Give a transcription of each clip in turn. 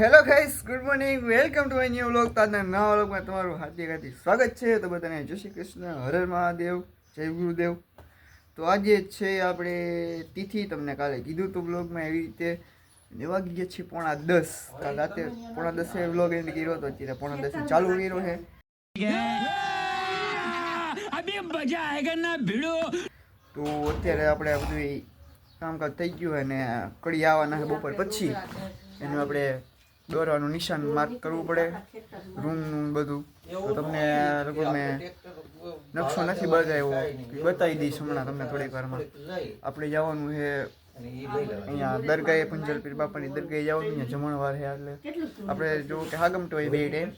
Hello guys, good morning, welcome to my new vlog. તાજના નવા વ્લોગમાં તમારું હાર્દિક સ્વાગત છે. તો બધાને જય શ્રી કૃષ્ણ, હર હર મહાદેવ, જય ગુરુદેવ. તો આજે છે આપણે તિથિ. તમને કાલે કીધું હતું વ્લોગમાં એવી રીતે. વાગી ગયા છે 9:30. કાલ રાતે 9:30 વ્લોગ એન્ડ કર્યો હતો, અત્યારે 9:30 ચાલુ કર્યો છે. તો અત્યારે આપણે બધું કામકાજ થઈ ગયું અને કડી આવવાના છે બપોર પછી. એનું આપણે દોરવાનું નિશાન માર્ક કરવું પડે, રૂમનું બધું. તો તમને લગભગ મેં નકશો નથી બતાવ્યો, બતાવી દઈશ હમણાં તમને થોડીક વારમાં. આપણે જવાનું છે અહીંયા દરગાહે, પંજલ પીર બાપાની દરગાહે જવાનું. અહીંયા જમણવાર છે એટલે આપણે જો કે હાગમટો હોય બે ટાઈમ.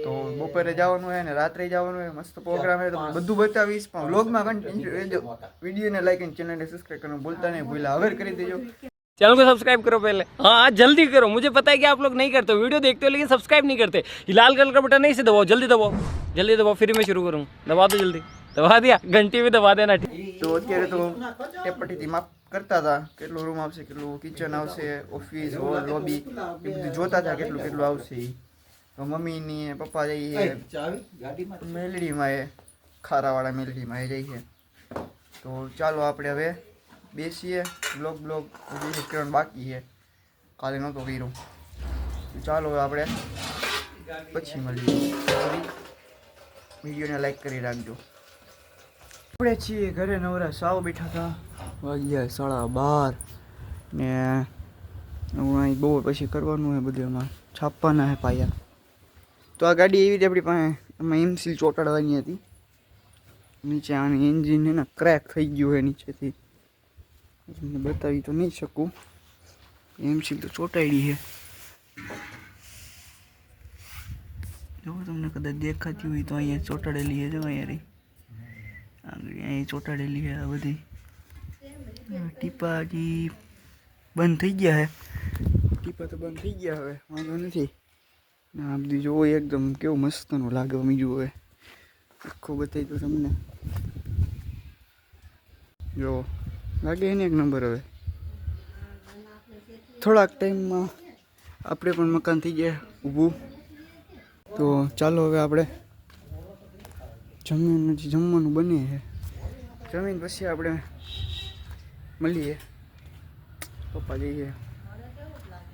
તો બપોરે જવાનું હોય અને રાત્રે જવાનું હોય. મસ્ત પ્રોગ્રામ છે, તમને બધું બતાવીશ. પણ વ્લોગમાં કન્ટિન્યુ રહેજો. વિડીયોને લાઈક અને ચેનલને સબસ્ક્રાઈબ કરવાનું ભૂલતા नहीं, भूला अगर कर दीजिए। चैनल को सब्सक्राइब करो पहले, हाँ जल्दी करो। मुझे पता है कि आप लोग नहीं करते, वीडियो देखते हो लेकिन सब्सक्राइब नहीं करते। ये लाल कलर का बटन नहीं से दबाओ, जल्दी दबाओ, जल्दी दबाओ, फिर मैं शुरू करूँ। दबा दो जल्दी, दबा दिया, घंटी भी दबा देना। तो અત્યારે તો ટેપટીથી માપ કરતા હતા કેટલું રૂમ આવશે, કેટલું કિચન આવશે, ઓફિસ, હોલ, લોબી, એ બધું જોતા હતા કેટલું કેટલું આવશે. તો મમ્મીની પપ્પા જઈએ મેલડીમાં, એ ખારાવાળા મેલડીમાં એ જઈએ. તો ચાલો આપણે હવે બેસીએ. બ્લોગ બધું કરવાનું બાકી છે, કાલે નહોતો કર્યો. ચાલો હવે આપણે પછી મળીએ. વિડીયોને લાઈક કરી રાખજો. આપણે છીએ ઘરે નવરા, સાવ બેઠા હતા. વાગ્યા 12:30 ને હું બહુ પછી કરવાનું હોય બધું, એમાં છાપવાના છે પાયા. તો આ ગાડી એવી રીતે આપણી પાસે, એમાં એમસીલ ચોંટાડવાની હતી. નીચે આની એન્જિન છે ને ક્રેક થઈ ગયું હોય નીચેથી, તમને બતાવી તો નહીં શકું. એમસીલ તો ચોંટાડી છે, જો તમને કદાચ દેખાતી હોય તો અહીંયા ચોંટાડેલી છે. જો અહીંયા આગળ અહીંયા ચોંટાડેલી છે. આ બધી ટીપા હજી બંધ થઈ ગયા છે. ટીપા તો બંધ થઈ ગયા, હવે વાંધો નથી. આ બધી જોવો એકદમ કેવું મસ્તનું લાગે. બીજું હવે આખું બતાવી તો તમને, જો લાગે એને એક નંબર. હવે થોડાક ટાઈમમાં આપણે પણ મકાન થઈ જાય ઊભું. તો ચાલો હવે આપણે જમવાનું બને છે. જમીન પછી આપણે મળીએ. પપ્પા જઈએ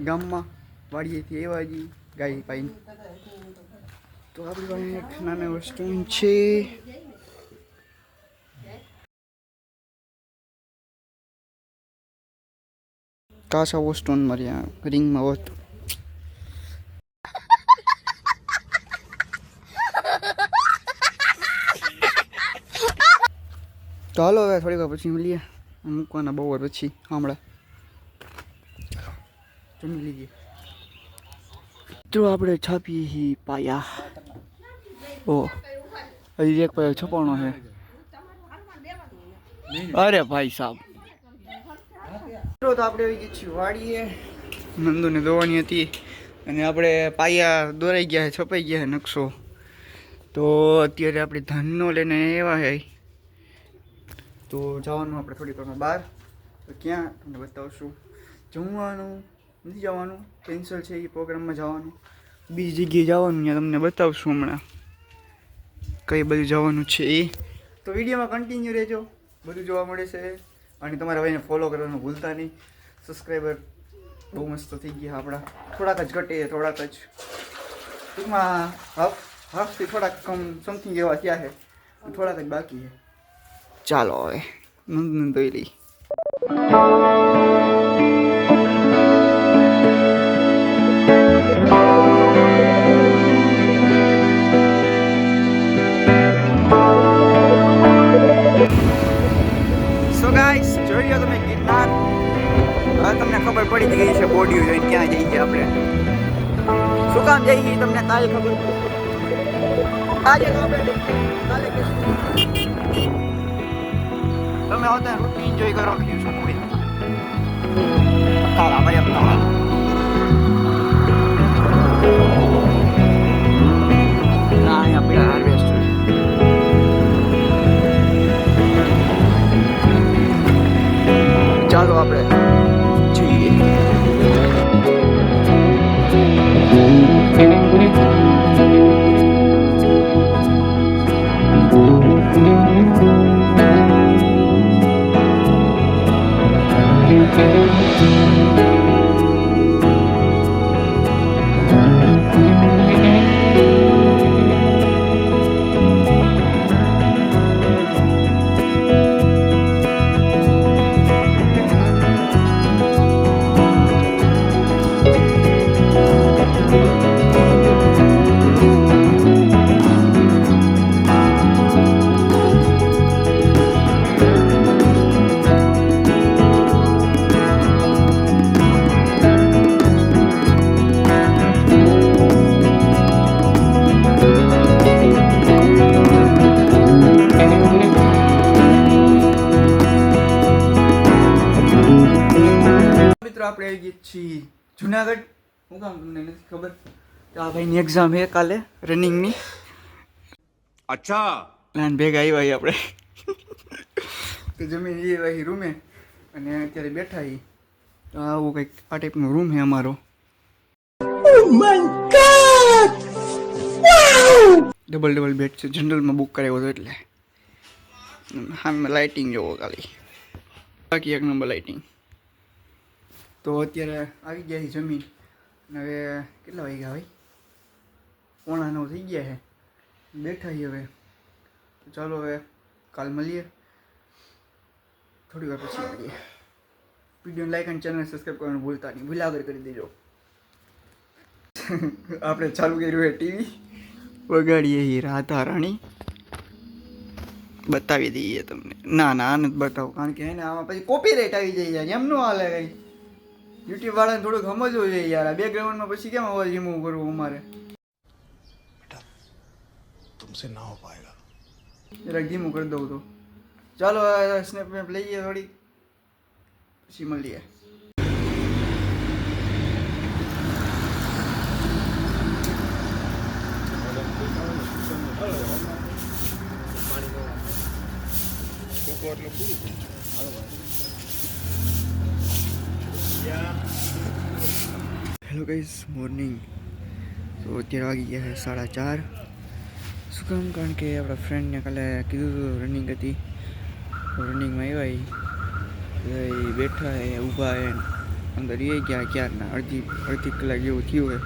ગામમાં, વાડીએથી એવા જ ગાય પાઈને. તો આપણી પાસે એક નાના રેસ્ટોરન્ટ છે. કાસા વોસ્ટોન માર્યા રિંગમાં હોત. તો હાલો હવે થોડીક વાર પછી મળીએ. મૂકવાના બહુ વાર પછી હમણાં જમી લીધી. તો આપણે છાપીએ છીએ પાયા. ઓ હજી એક પાયો છપાણો છે. અરે ભાઈ સાહેબ, તો આપણે આવી ગઈ છીએ વાડીએ. નંદુને દોવાની હતી અને આપણે પાયા દોરાઈ ગયા છે, છપાઈ ગયા છે નકશો. તો અત્યારે આપણે ધાનનો લઈને એવા છે. તો જવાનું આપણે થોડીક વારમાં બહાર. તો ક્યાં તમને બતાવશું. જમવાનું નથી જવાનું, કેન્સલ છે. એ પ્રોગ્રામમાં જવાનું, બીજી જગ્યાએ જવાનું, ત્યાં તમને બતાવશું હમણાં કઈ બધું જવાનું છે એ. તો વિડીયોમાં કન્ટિન્યુ રહેજો, બધું જોવા મળે છે. અને તમારા ભાઈને ફોલો કરવાનું ભૂલતા નહીં. સબસ્ક્રાઈબર બહુ મસ્ત થઈ ગયા આપણા, થોડાક જ ઘટે, થોડાક જ ટૂંકમાં હાફથી થોડાક કમ સમથિંગ એવા થયા છે, થોડાક જ બાકી છે. ચાલો હવે નંદન ધોઈ લઈ. સો ગાઈસ, જોઈ લો તમે ગિરનાર. હવે તમને ખબર પડી જ ગઈ છે બોડી જોઈને ક્યાં જઈએ આપણે, શું કામ જઈએ તમને કાલે ખબર પડશે. આજે તો આપણે કાલે તમે હોતા રૂટીન એન્જોય કરો. બીજું શું હોય. તારા ભાઈ આપણા અહીંયા પેલા હાર્વેસ્ટર. ચાલો આપણે જઈએ. મિત્રો આપણે આવી ગયા છીએ જુનાગઢ. હું કામ તમને નથી ખબર તો આ ભાઈની એક્ઝામ છે કાલે રનિંગની. अच्छा પ્લાન ભેગા આવ્યા આપણે તો જમીન એ ભાઈ રૂમે અને અત્યારે બેઠા છીએ. તો આવું કંઈક આ ટાઈપનો રૂમ છે અમારો. ડબલ બેડ છે, જનરલમાં બુક કરાવ્યો હતો એટલે. હા લાઇટિંગ જોવો ખાલી, બાકી એક નંબર લાઇટિંગ. તો અત્યારે આવી ગયા છે જમીન અને હવે કેટલા વાગ્યા ભાઈ? 8:45 થઈ ગયા છે. બેઠા છીએ હવે. તો ચાલો હવે કાલ મળીએ, થોડી વાર પછી મળીએ. વિડીયોને લાઈક અને ચેનલ સબસ્ક્રાઈબ કરવાનું ભૂલતા નહીં, ભૂલા વગર કરી દેજો. આપણે ચાલુ કર્યું છે ટીવી, વગાડીએ છીએ રાધા રાણી. બતાવી દઈએ તમને. ના આ નથી બતાવું, કારણ કે હે ને આમાં પછી કોપીરાઇટ આવી જાય યાર. એમ ન હાલે કઈ. યુટ્યુબ વાળાને થોડુંક સમજવું જોઈએ યાર. આ બેકગ્રાઉન્ડમાં પછી કેમ અવાજ રિમૂવ કરવું અમારે? तुमसे ना हो पाएगा. જરાક ધીમું કરી દઉં તો. ચાલો સ્નેપ મેપ લઈએ થોડી, પછી મળીએ. Hello guys, morning. તો અત્યારે વાગી ગયા છે 4:30. શું કામ? કારણ કે આપણા ફ્રેન્ડને કાલે કીધું હતું રનિંગ હતી, તો રનિંગમાં આવ્યા એ બેઠા એ ઊભા એ અંદર એ ગયા ક્યારના અડધી કલાક જેવું થયું હોય.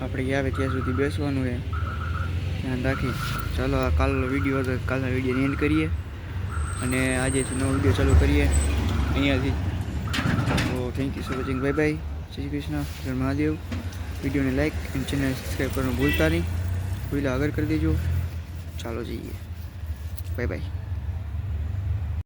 આપણે આવે ત્યાં સુધી બેસવાનું છે, ધ્યાન રાખી. ચાલો આ કાલનો વિડીયો હતો, કાલના વિડીયોને એન્ડ કરીએ અને આજેથી નવો વિડીયો ચાલુ કરીએ અહીંયાથી. તો thank you for watching. Bye bye. જય શ્રી કૃષ્ણ, જય મહાદેવ. વિડીયોને લાઈક અને ચેનલ સબસ્ક્રાઈબ કરવાનું ભૂલતા નહીં, ભૂલા આગળ કરી દેજો. ચાલો જઈએ. Bye bye.